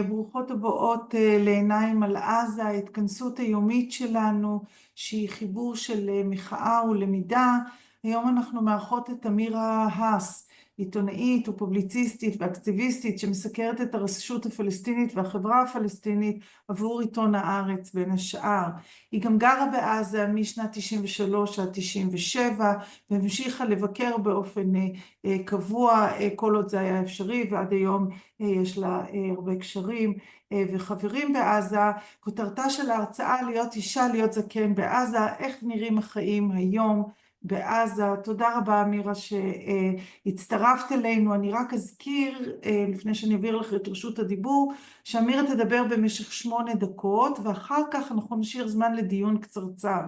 ברוכות הבאות לעיניים על עזה, ההתכנסות היומית שלנו, שהיא חיבור של מחאה ולמידה. היום אנחנו מארחות את אמירה האס, עיתונאית ופובליציסטית ואקטיביסטית שמסקרת את הרשות הפלסטינית והחברה הפלסטינית עבור עיתון הארץ בין השאר. היא גם גרה בעזה משנת 93 עד 97 והמשיכה לבקר באופן קבוע כל עוד זה היה אפשרי, ועד היום יש לה הרבה קשרים וחברים בעזה. כותרתה של ההרצאה להיות אישה, להיות זקן בעזה, איך נראים החיים היום בעזה. תודה רבה אמירה שהצטרפת אלינו. אני רק אזכיר לפני שאני אעביר לך את רשות הדיבור שאמירה תדבר במשך 8 דקות ואחר כך אנחנו נשאיר זמן לדיון קצרצר.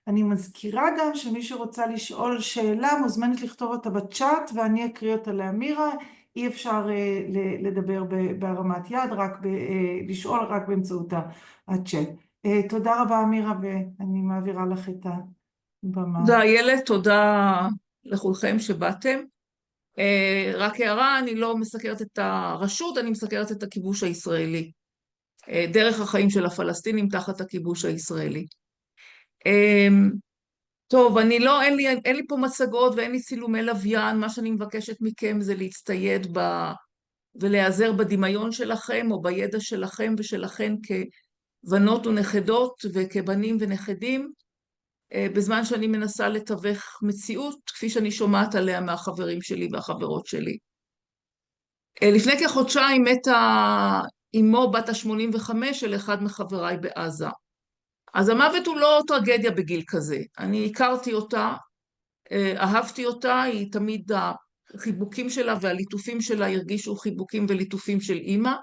אני מזכירה גם שמי שרוצה לשאול שאלה מוזמנת לכתוב אותה בצ'אט ואני אקריא אותה לאמירה. אי אפשר לדבר בהרמת יד, לשאול רק באמצעות הצ'אט. תודה רבה אמירה ואני מעבירה לך את הבמה. תודה איילת, תודה לכולכם שבאתם. רק הערה, אני לא מסקרת את הרשות, אני מסקרת את הכיבוש הישראלי. דרך החיים של הפלסטינים תחת הכיבוש הישראלי. טוב, אין לי פה מצגות ואין לי צילומי לוויין, מה שאני מבקשת מכם זה להצטייד ולהיעזר בדמיון שלכם או בידע שלכם ושלכן כבנות ונכדות וכבנים ונכדים, בזמן שאני מנסה לתווך מציאות כפי שאני שומעת עליה מהחברים שלי והחברות שלי. לפני כחודשיים מתה אמו בת ה-85 של אחד מחבריי בעזה. אז המוות הוא לא טרגדיה בגיל כזה. אני הכרתי אותה, אהבתי אותה, היא תמיד החיבוקים שלה והליטופים שלה הרגישו חיבוקים וליטופים של אימא.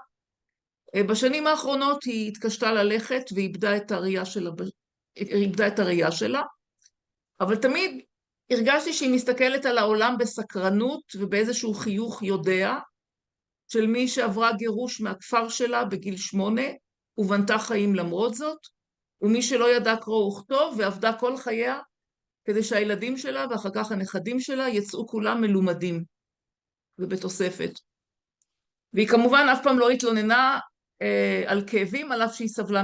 בשנים האחרונות היא התקשתה ללכת ואיבדה את הראייה שלה, אבל תמיד הרגשתי שהיא מסתכלת על העולם בסקרנות ובאיזשהו חיוך יודע, של מי שעברה גירוש מהכפר שלה בגיל 8 ובנתה חיים למרות זאת, ומי שלא ידע קרוא וכתוב ועבדה כל חייה כדי שהילדים שלה ואחר כך הנכדים שלה יצאו כולם מלומדים ובתוספת. והיא כמובן אף פעם לא התלוננה על כאבים, על אף שהיא סבלה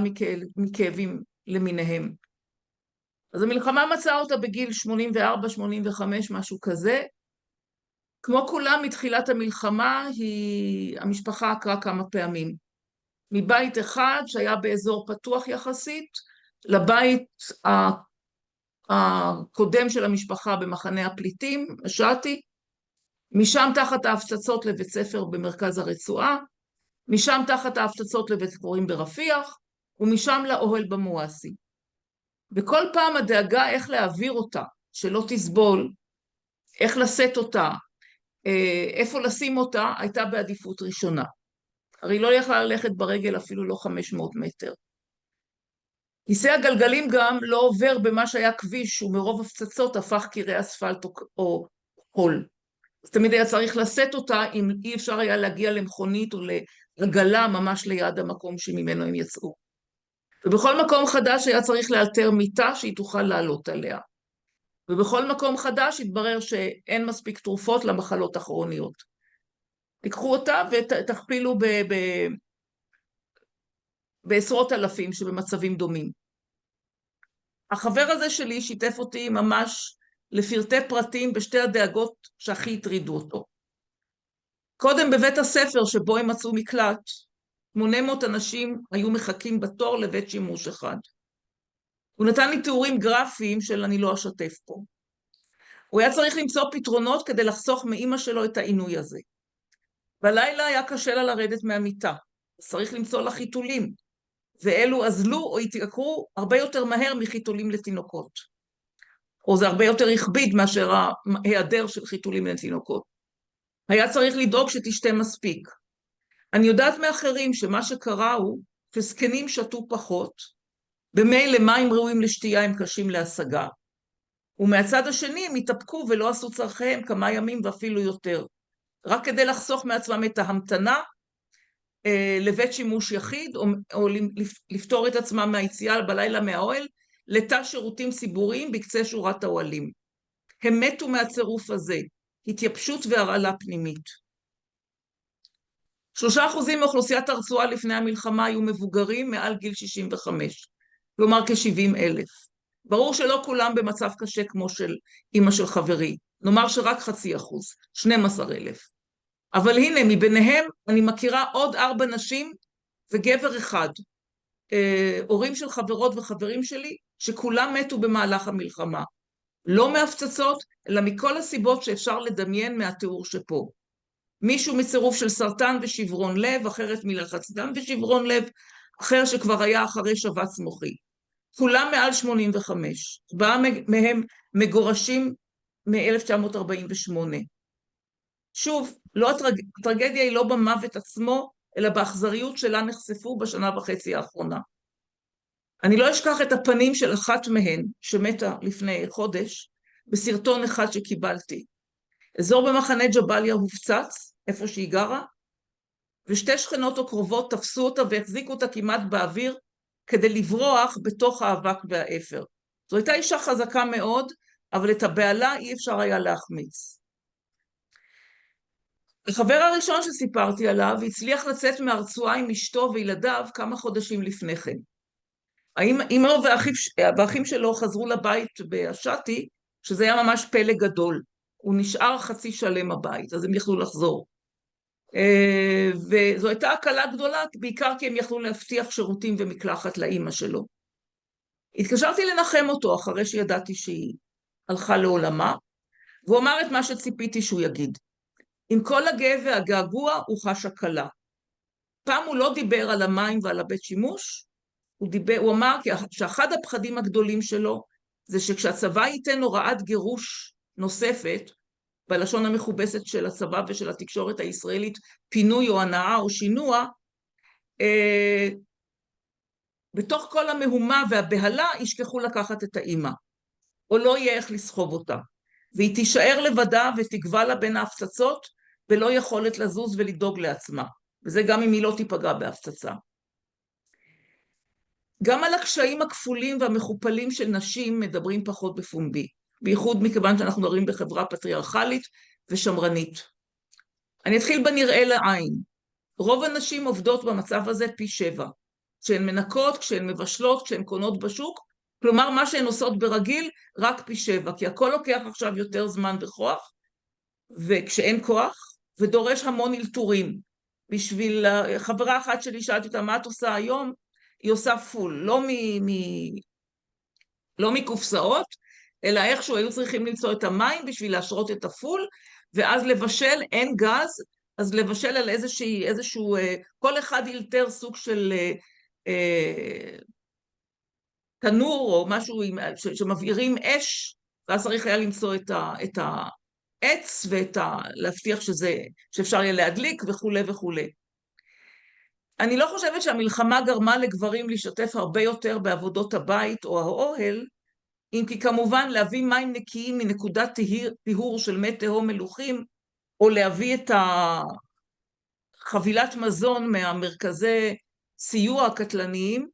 מכאבים למיניהם. אז המלחמה מצאה אותה בגיל 84, 85, משהו כזה. כמו כולם מתחילת המלחמה, המשפחה עקרה כמה פעמים. מבית אחד שהיה באזור פתוח יחסית, לבית הקודם של המשפחה במחנה הפליטים, השעתי, משם תחת ההפצצות לבית ספר במרכז הרצועה, משם תחת ההפצצות לבית קוראים ברפיח, ומשם לאוהל במואסי. וכל פעם הדאגה איך להעביר אותה, שלא תסבול, איך לשאת אותה, איפה לשים אותה, הייתה בעדיפות ראשונה. הרי לא יכלה ללכת ברגל אפילו לא 500 מטר. כיסא הגלגלים גם לא עובר במה שהיה כביש, ומרוב הפצצות הפך קירי אספלט או חול. אז תמיד היה צריך לשאת אותה, אם אי אפשר היה להגיע למכונית או לרגלה ממש ליד המקום שממנו הם יצאו. ובכל מקום חדש היה צריך לאלתר מיטה שהיא תוכל לעלות עליה. ובכל מקום חדש התברר שאין מספיק תרופות למחלות הכרוניות. תיקחו אותה ותכפילו בעשרות אלפים שבמצבים דומים. החבר הזה שלי שיתף אותי ממש לפרטי פרטים בשתי הדאגות שהכי הטרידו אותו. קודם בבית הספר שבו הם מצאו מקלט, 800 אנשים היו מחכים בתור לבית שימוש אחד. הוא נתן לי תיאורים גרפיים של אני לא אשתף פה. הוא היה צריך למצוא פתרונות כדי לחסוך מאמא שלו את העינוי הזה. בלילה היה קשה לה לרדת מהמיטה, אז צריך למצוא לה חיתולים, ואלו אזלו או התייקרו הרבה יותר מהר מחיתולים לתינוקות. או זה הרבה יותר הכביד מאשר ההיעדר של חיתולים לתינוקות. היה צריך לדאוג שתשתה מספיק. אני יודעת מאחרים שמה שקרה הוא שזקנים שתו פחות, במילא מים ראויים לשתייה הם קשים להשגה, ומהצד השני הם התאפקו ולא עשו צרכיהם כמה ימים ואפילו יותר, רק כדי לחסוך מעצמם את ההמתנה לבית שימוש יחיד, או לפתור את עצמם מהיציאה בלילה מהאוהל, לתא שירותים ציבוריים בקצה שורת האוהלים. הם מתו מהצירוף הזה, התייבשות והרעלה פנימית. 3% מאוכלוסיית הרצועה לפני המלחמה היו מבוגרים מעל גיל 65, כלומר כ-70,000. ברור שלא כולם במצב קשה כמו של אמא של חברי, נאמר שרק 0.5%, 12,000. אבל הנה, מביניהם אני מכירה עוד 4 נשים וגבר אחד, הורים של חברות וחברים שלי, שכולם מתו במהלך המלחמה. לא מהפצצות, אלא מכל הסיבות שאפשר לדמיין מהתיאור שפה. מישהו מצירוף של סרטן ושברון לב, אחרת מלחץ דם ושברון לב, אחר שכבר היה אחרי שבץ מוחי. כולם מעל 85, 4 מהם מגורשים מ-1948. שוב, הטרגדיה היא לא במוות עצמו, אלא באכזריות שלה נחשפו בשנה וחצי האחרונה. אני לא אשכח את הפנים של אחת מהן, שמתה לפני חודש, בסרטון אחד שקיבלתי. אזור במחנה ג'באליה הופצץ, איפה שהיא גרה, ושתי שכנות או קרובות תפסו אותה והחזיקו אותה כמעט באוויר, כדי לברוח בתוך האבק והאפר. זו הייתה אישה חזקה מאוד, אבל את הבעלה אי אפשר היה להחמיץ. החבר הראשון שסיפרתי עליו הצליח לצאת מהרצועה עם אשתו וילדיו כמה חודשים לפני כן. אמא והאחים שלו חזרו לבית באשתי, שזה היה ממש פלא גדול. הוא נשאר חצי שלם הבית, אז הם יכלו לחזור. וזו הייתה הקלה גדולה, בעיקר כי הם יכלו להבטיח שירותים ומקלחת לאמא שלו. התקשרתי לנחם אותו אחרי שידעתי שהיא הלכה לעולמה, והוא אמר את מה שציפיתי שהוא יגיד. עם כל הגאה והגעגוע הוא חש הקלה. פעם הוא לא דיבר על המים ועל הבית שימוש, הוא אמר שאחד הפחדים הגדולים שלו זה שכשהצבא ייתן הוראת גירוש נוספת, בלשון המכובסת של הצבא ושל התקשורת הישראלית, פינוי או הנאה או שינוע, בתוך כל המהומה והבהלה ישכחו לקחת את האמא, או לא יהיה איך לסחוב אותה, והיא תישאר לבדה ותגבה לה בין ההפצצות, ולא יכולת לזוז ולדאוג לעצמה, וזה גם אם היא לא תיפגע בהפצצה. גם על הקשיים הכפולים והמכופלים של נשים מדברים פחות בפומבי, בייחוד מכיוון שאנחנו מדברים בחברה פטריארכלית ושמרנית. אני אתחיל בנראה לעין. רוב הנשים עובדות במצב הזה פי 7, כשהן מנקות, כשהן מבשלות, כשהן קונות בשוק, כלומר מה שהן עושות ברגיל רק פי 7, כי הכל לוקח עכשיו יותר זמן וכוח, וכשאין כוח, ודורש המון אלתורים. בשביל חברה אחת שלי שאלתי אותה, מה את עושה היום? היא עושה פול, לא מקופסאות, אלא איכשהו היו צריכים למצוא את המים בשביל להשרות את הפול, ואז לבשל, אין גז, אז לבשל על איזשהו, כל אחד ילתר סוג של תנור או משהו שמבעירים אש, ואז צריך היה למצוא את העץ להבטיח שאפשר יהיה להדליק וכו' וכו'. אני לא חושבת שהמלחמה גרמה לגברים לשתף הרבה יותר בעבודות הבית או האוהל, אם כי כמובן להביא מים נקיים מנקודת טיהור של מי תהום מלוכים, או להביא את חבילת מזון מהמרכזי סיוע הקטלניים,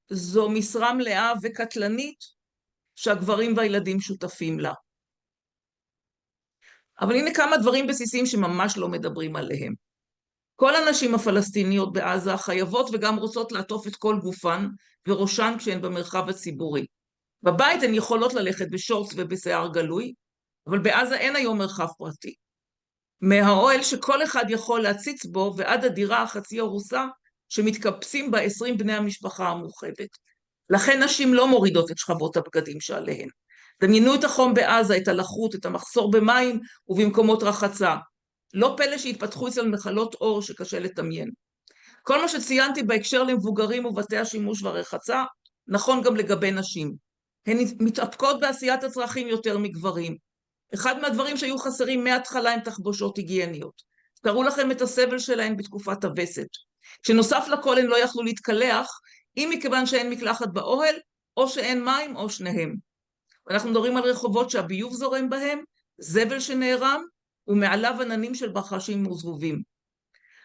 זו משרה מלאה וקטלנית שהגברים והילדים שותפים לה. אבל הנה כמה דברים בסיסיים שממש לא מדברים עליהם. כל הנשים הפלסטיניות בעזה חייבות וגם רוצות לעטוף את כל גופן וראשן כשהן במרחב הציבורי. בבית הן יכולות ללכת בשורטס ובשיער גלוי, אבל בעזה אין היום מרחב פרטי. מהאוהל שכל אחד יכול להציץ בו ועד הדירה החצי הרוסה שמתקבצים בה 20 בני המשפחה המורחבת. לכן נשים לא מורידות את שכבות הבגדים שעליהן. דמיינו את החום בעזה, את הלחות, את המחסור במים ובמקומות רחצה. לא פלא שהתפתחו אצל מחלות אור שקשה לתמיין. כל מה שציינתי בהקשר למבוגרים ובתי השימוש והרחצה, נכון גם לגבי נשים. הן מתאפקות בעשיית הצרכים יותר מגברים. אחד מהדברים שהיו חסרים מההתחלה הם תחבושות היגייניות. תראו לכם את הסבל שלהן בתקופת הווסת. שנוסף לכל הן לא יכלו להתקלח, אם מכיוון שאין מקלחת באוהל, או שאין מים או שניהם. אנחנו מדברים על רחובות שהביוב זורם בהם, זבל שנערם, ומעליו עננים של בחשים וזבובים.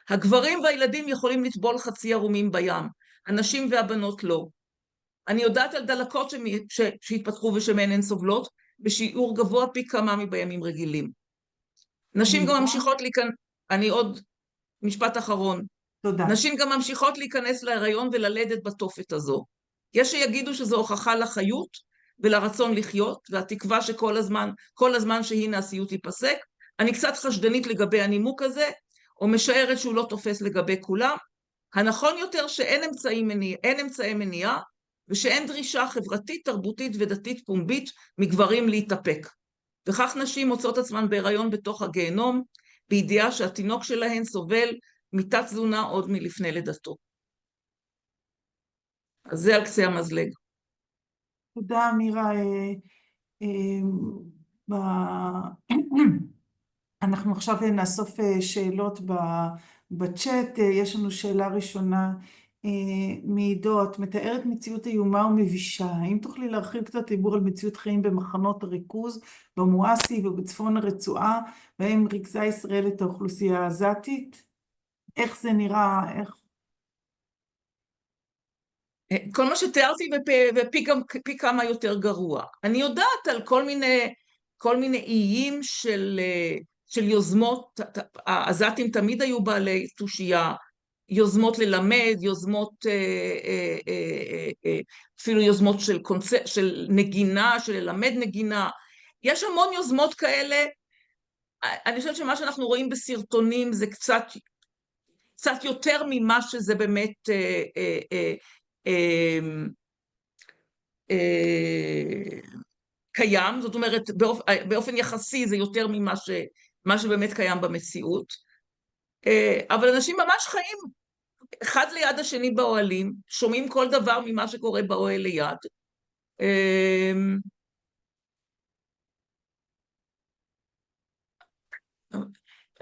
הגברים והילדים יכולים לטבול חצי ערומים בים, הנשים והבנות לא. אני יודעת על דלקות שהתפתחו ושמן הן סובלות, בשיעור גבוה פי כמה מבימים רגילים. נשים גם ממשיכות אני עוד משפט אחרון. תודה. נשים גם ממשיכות להיכנס להיריון וללדת בתופת הזו. יש שיגידו שזו הוכחה לחיות ולרצון לחיות, והתקווה שכל הזמן שהנה הסיוט ייפסק. אני קצת חשדנית לגבי הנימוק הזה, או משערת שהוא לא תופס לגבי כולם. הנכון יותר שאין אמצעי מניעה, ושאין דרישה חברתית, תרבותית ודתית פומבית מגברים להתאפק. וכך נשים מוצאות עצמן בהיריון בתוך הגיהנום, בידיעה שהתינוק שלהן סובל מתת תזונה עוד מלפני לידתו. אז זה על קצה המזלג. תודה, מירה. אנחנו עכשיו נאסוף שאלות בצ'אט. יש לנו שאלה ראשונה מעידו. את מתארת מציאות איומה ומבישה. האם תוכלי להרחיב קצת דיבור על מציאות חיים במחנות הריכוז, במואסי ובצפון הרצועה, בהם ריכזה ישראל את האוכלוסייה העזתית? איך זה נראה? כל מה שתיארתי ופי כמה יותר גרוע. אני יודעת על כל מיני איים של יוזמות, העזתים תמיד היו בעלי תושייה, יוזמות ללמד, אפילו יוזמות של נגינה, של ללמד נגינה. יש המון יוזמות כאלה. אני חושבת שמה שאנחנו רואים בסרטונים זה קצת יותר ממה שזה באמת קיים. זאת אומרת, באופן יחסי זה יותר ממה שבאמת קיים במציאות. אבל אנשים ממש חיים אחד ליד השני באוהלים, שומעים כל דבר ממה שקורה באוהל ליד.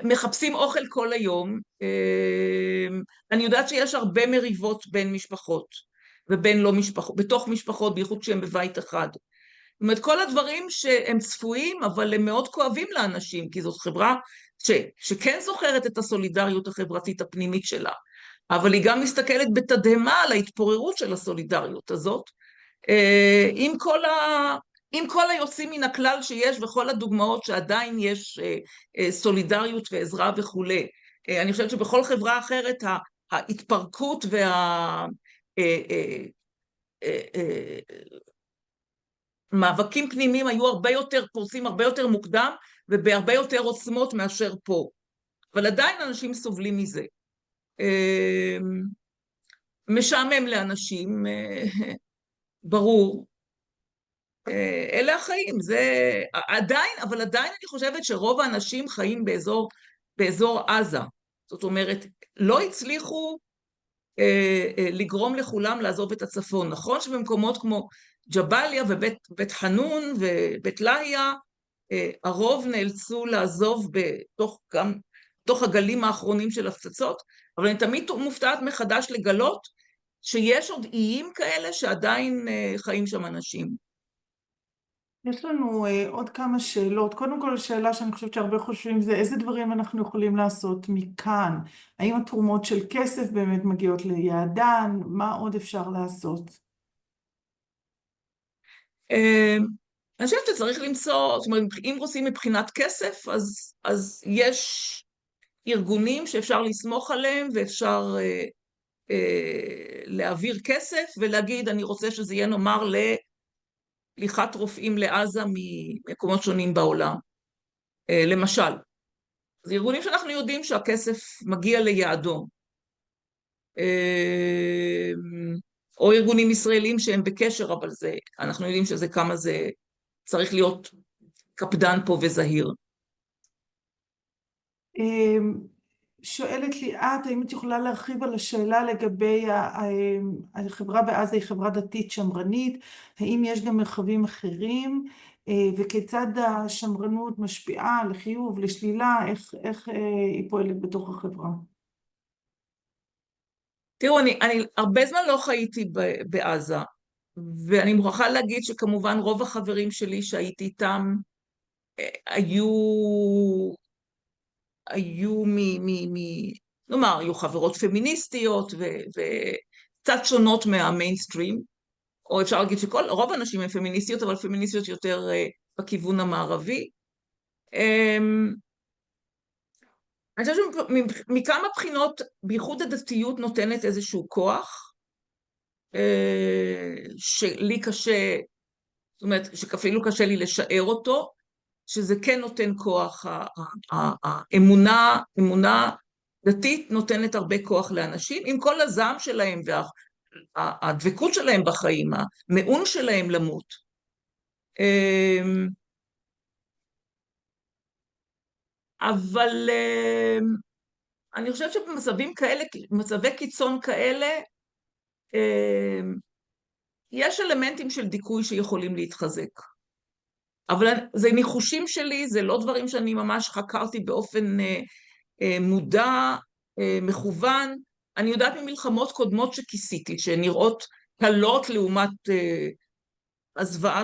מחפשים אוכל כל היום. אני יודעת שיש הרבה מריבות בין משפחות ובין לא משפחות, בתוך משפחות, בייחוד כשהם בבית אחד. זאת אומרת, כל הדברים שהם צפויים, אבל הם מאוד כואבים לאנשים, כי זאת חברה שכן זוכרת את הסולידריות החברתית הפנימית שלה, אבל היא גם מסתכלת בתדהמה על ההתפוררות של הסולידריות הזאת, עם כל היוצאים מן הכלל שיש, וכל הדוגמאות שעדיין יש סולידריות ועזרה וכו'. אני חושבת שבכל חברה אחרת ההתפרקות מאבקים פנימיים היו הרבה יותר פורצים, הרבה יותר מוקדם, ובהרבה יותר עוצמות מאשר פה. אבל עדיין אנשים סובלים מזה. משעמם לאנשים, ברור. אלה החיים, אבל עדיין אני חושבת שרוב האנשים חיים באזור עזה. זאת אומרת, לא הצליחו לגרום לכולם לעזוב את הצפון. נכון שבמקומות כמו ג'באליה ובית חנון ובית לאהיה, הרוב נאלצו לעזוב בתוך הגלים האחרונים של הפצצות, אבל אני תמיד מופתעת מחדש לגלות שיש עוד איים כאלה שעדיין חיים שם אנשים. יש לנו עוד כמה שאלות. קודם כל, השאלה שאני חושבת שהרבה חושבים זה איזה דברים אנחנו יכולים לעשות מכאן? האם התרומות של כסף באמת מגיעות ליעדן? מה עוד אפשר לעשות? אני חושבת שצריך למצוא, זאת אומרת, אם רוצים מבחינת כסף, אז יש ארגונים שאפשר לסמוך עליהם ואפשר להעביר כסף ולהגיד, אני רוצה שזה יהיה נאמר לשליחת רופאים לעזה ממקומות שונים בעולם. למשל, זה ארגונים שאנחנו יודעים שהכסף מגיע ליעדו. או ארגונים ישראלים שהם בקשר, אבל אנחנו יודעים כמה זה צריך להיות קפדן פה וזהיר. שואלת לי האם את יכולה להרחיב על השאלה לגבי החברה בעזה היא חברה דתית שמרנית, האם יש גם מרחבים אחרים, וכיצד השמרנות משפיעה לחיוב, לשלילה, איך היא פועלת בתוך החברה? תראו, אני הרבה זמן לא חייתי בעזה, ואני מוכרחה להגיד שכמובן רוב החברים שלי שהייתי איתם היו נאמר, היו חברות פמיניסטיות וקצת שונות מהמיינסטרים, או אפשר להגיד רוב האנשים הם פמיניסטיות, אבל פמיניסטיות יותר בכיוון המערבי. אני חושבת שמכמה בחינות, בייחוד הדתיות נותנת איזשהו כוח, שלי קשה, זאת אומרת, שאפילו קשה לי לשער אותו, שזה כן נותן כוח, האמונה דתית נותנת הרבה כוח לאנשים, עם כל הזעם שלהם והדבקות שלהם בחיים, המעון שלהם למות. אבל אני חושבת שבמצבים כאלה, במצבי קיצון כאלה, יש אלמנטים של דיכוי שיכולים להתחזק. אבל זה ניחושים שלי, זה לא דברים שאני ממש חקרתי באופן מודע, מכוון. אני יודעת ממלחמות קודמות שכיסיתי, שנראות קלות לעומת הזוועה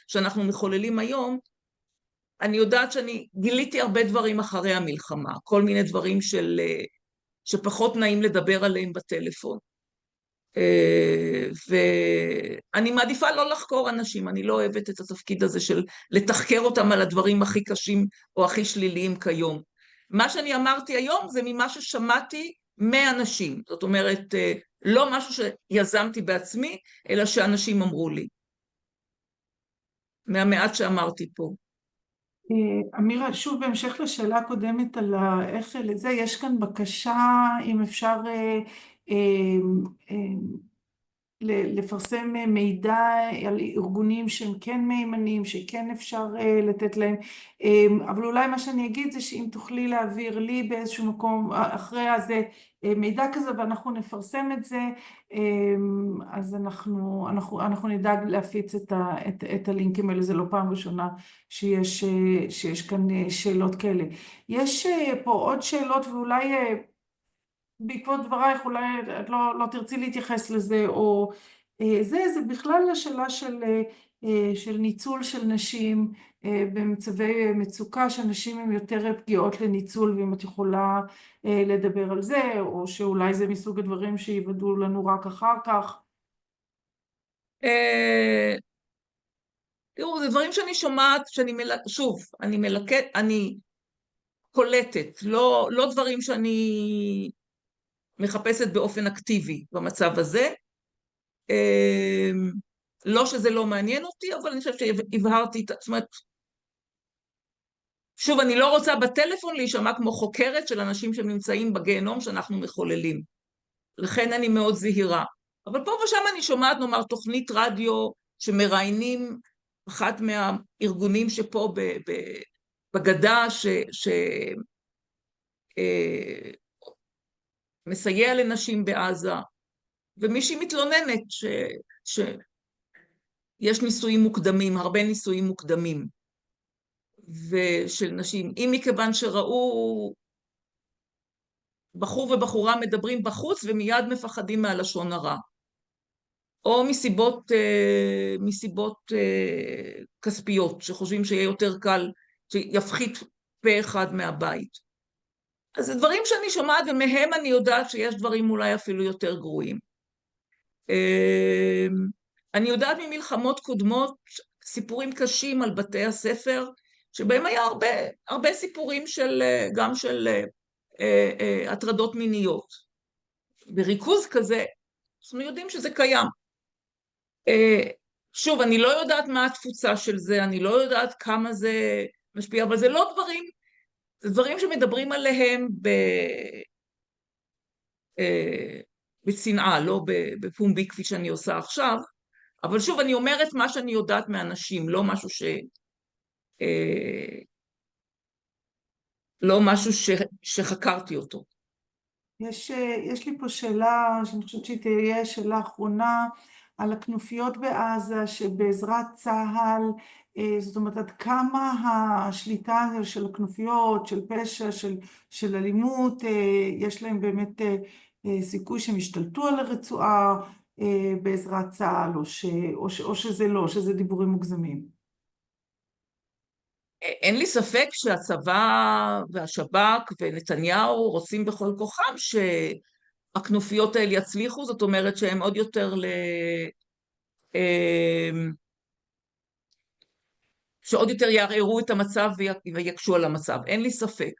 שאנחנו מחוללים היום. אני יודעת שאני גיליתי הרבה דברים אחרי המלחמה, כל מיני דברים שפחות נעים לדבר עליהם בטלפון. ואני מעדיפה לא לחקור אנשים, אני לא אוהבת את התפקיד הזה של לתחקר אותם על הדברים הכי קשים או הכי שליליים כיום. מה שאני אמרתי היום זה ממה ששמעתי מאנשים, זאת אומרת, לא משהו שיזמתי בעצמי, אלא שאנשים אמרו לי, מהמעט שאמרתי פה. אמירה, שוב בהמשך לשאלה הקודמת על איך לזה, יש כאן בקשה, אם אפשר לפרסם מידע על ארגונים שהם כן מהימנים, שכן אפשר לתת להם, אבל אולי מה שאני אגיד זה שאם תוכלי להעביר לי באיזשהו מקום אחרי הזה מידע כזה ואנחנו נפרסם את זה, אז אנחנו נדאג להפיץ את הלינקים האלה. זה לא פעם ראשונה שיש כאן שאלות כאלה. יש פה עוד שאלות, ואולי בעקבות דברייך אולי את לא תרצי להתייחס לזה, או זה בכלל השאלה של ניצול של נשים במצבי מצוקה, שנשים הן יותר פגיעות לניצול, ואם את יכולה לדבר על זה, או שאולי זה מסוג הדברים שיוודאו לנו רק אחר כך. תראו, זה דברים שאני שומעת, שוב, אני קולטת, לא דברים שאני מחפשת באופן אקטיבי במצב הזה. לא שזה לא מעניין אותי, אבל אני חושבת שהבהרתי, זאת אומרת, שוב, אני לא רוצה בטלפון להישמע כמו חוקרת של אנשים שנמצאים בגיהנום שאנחנו מחוללים. לכן אני מאוד זהירה. אבל פה ושם אני שומעת, נאמר, תוכנית רדיו שמראיינים אחת מהארגונים שפה בגדה מסייע לנשים בעזה, ומישהי מתלוננת שיש ניסויים מוקדמים, הרבה ניסויים מוקדמים, ושל נשים, אם מכיוון שראו בחור ובחורה מדברים בחוץ ומיד מפחדים מהלשון הרע, או מסיבות כספיות, שחושבים שיהיה יותר קל, שיפחית פה אחד מהבית. אז זה דברים שאני שומעת, ומהם אני יודעת שיש דברים אולי אפילו יותר גרועים. אני יודעת ממלחמות קודמות, סיפורים קשים על בתי הספר, שבהם היה הרבה סיפורים גם של הטרדות מיניות. בריכוז כזה, אנחנו יודעים שזה קיים. שוב, אני לא יודעת מה התפוצה של זה, אני לא יודעת כמה זה משפיע, אבל זה לא דברים, זה דברים שמדברים עליהם בצנעה, לא בפומבי כפי שאני עושה עכשיו, אבל שוב, אני אומרת מה שאני יודעת מאנשים, לא משהו שחקרתי אותו. יש לי פה שאלה, שאני חושבת שהיא תהיה שאלה אחרונה, על הכנופיות בעזה, שבעזרת צה"ל, זאת אומרת, עד כמה השליטה של הכנופיות, של פשע, של אלימות, יש להם באמת סיכוי שהם ישתלטו על הרצועה בעזרת צה"ל, או שזה לא, שזה דיבורים מוגזמים. אין לי ספק שהצבא והשב"כ ונתניהו רוצים בכל כוחם שהכנופיות האלה יצליחו, זאת אומרת שהם עוד יותר שעוד יותר יערערו את המצב ויקשו על המצב, אין לי ספק.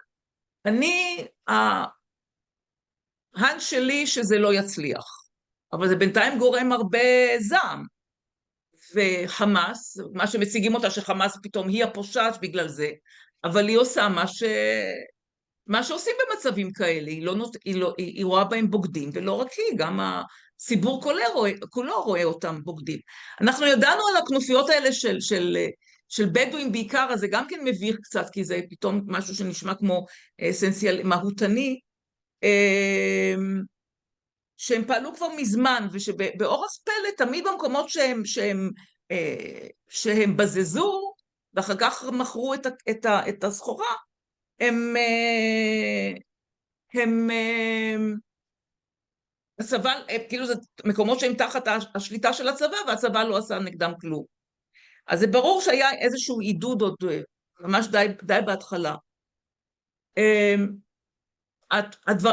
ההנס שלי שזה לא יצליח, אבל זה בינתיים גורם הרבה זעם. וחמאס, מה שמציגים אותה שחמאס פתאום היא הפושעת בגלל זה, אבל היא עושה מה שעושים במצבים כאלה, היא רואה בהם בוגדים, ולא רק היא, גם הציבור כולו רואה אותם בוגדים. אנחנו ידענו על הכנופיות האלה של בדואים בעיקר, אז זה גם כן מביך קצת, כי זה פתאום משהו שנשמע כמו מהותני, שהם פעלו כבר מזמן, ושבאורח פלא תמיד במקומות שהם בזזו, ואחר כך מכרו את הסחורה, הם הצבא, כאילו זה מקומות שהם תחת השליטה של הצבא, והצבא לא עשה נגדם כלום. אז זה ברור שהיה איזשהו עידוד עוד ממש די בהתחלה.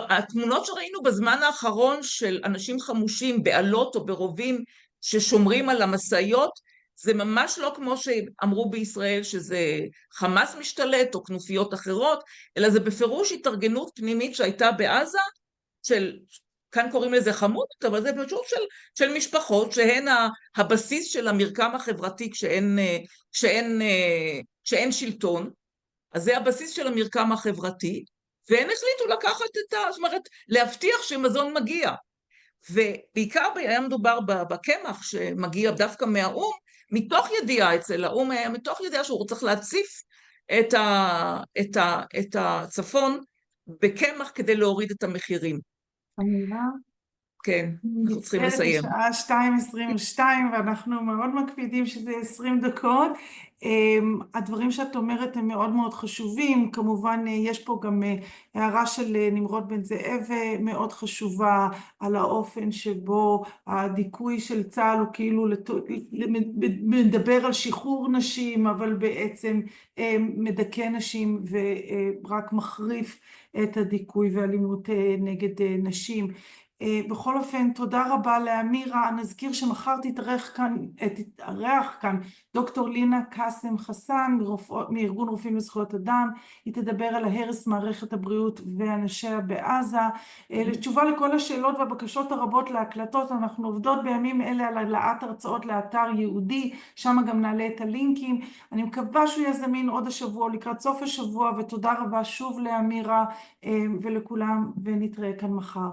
התמונות שראינו בזמן האחרון של אנשים חמושים בעלות או ברובים ששומרים על המשאיות, זה ממש לא כמו שאמרו בישראל שזה חמאס משתלט או כנופיות אחרות, אלא זה בפירוש התארגנות פנימית שהייתה בעזה, כאן קוראים לזה חמולות, אבל זה פשוט של משפחות שהן הבסיס של המרקם החברתי כשאין שלטון, אז זה הבסיס של המרקם החברתי, והם החליטו לקחת זאת אומרת, להבטיח שמזון מגיע. ובעיקר היה מדובר בקמח שמגיע דווקא מהאום, מתוך ידיעה אצל האום, מתוך ידיעה שהוא צריך להציף את הצפון בקמח כדי להוריד את המחירים. אמירה. כן, אנחנו צריכים מצטערת, לסיים. השעה 2:22 ואנחנו מאוד מקפידים שזה 20 דקות. הדברים שאת אומרת הם מאוד מאוד חשובים, כמובן יש פה גם הערה של נמרוד בן זאב מאוד חשובה על האופן שבו הדיכוי של צה"ל הוא כאילו מדבר על שחרור נשים, אבל בעצם מדכא נשים ורק מחריף את הדיכוי ואלימות נגד נשים. בכל אופן, תודה רבה לאמירה. נזכיר שמחר תתארח כאן דוקטור לינה קאסם חסן מארגון רופאים לזכויות אדם. היא תדבר על ההרס מערכת הבריאות ואנשיה בעזה. לתשובה לכל השאלות והבקשות הרבות להקלטות, אנחנו עובדות בימים אלה על העלאת הרצאות לאתר ייעודי, שם גם נעלה את הלינקים. אני מקווה שהוא יהיה זמין עוד השבוע, לקראת סוף השבוע, ותודה רבה שוב לאמירה ולכולם, ונתראה כאן מחר.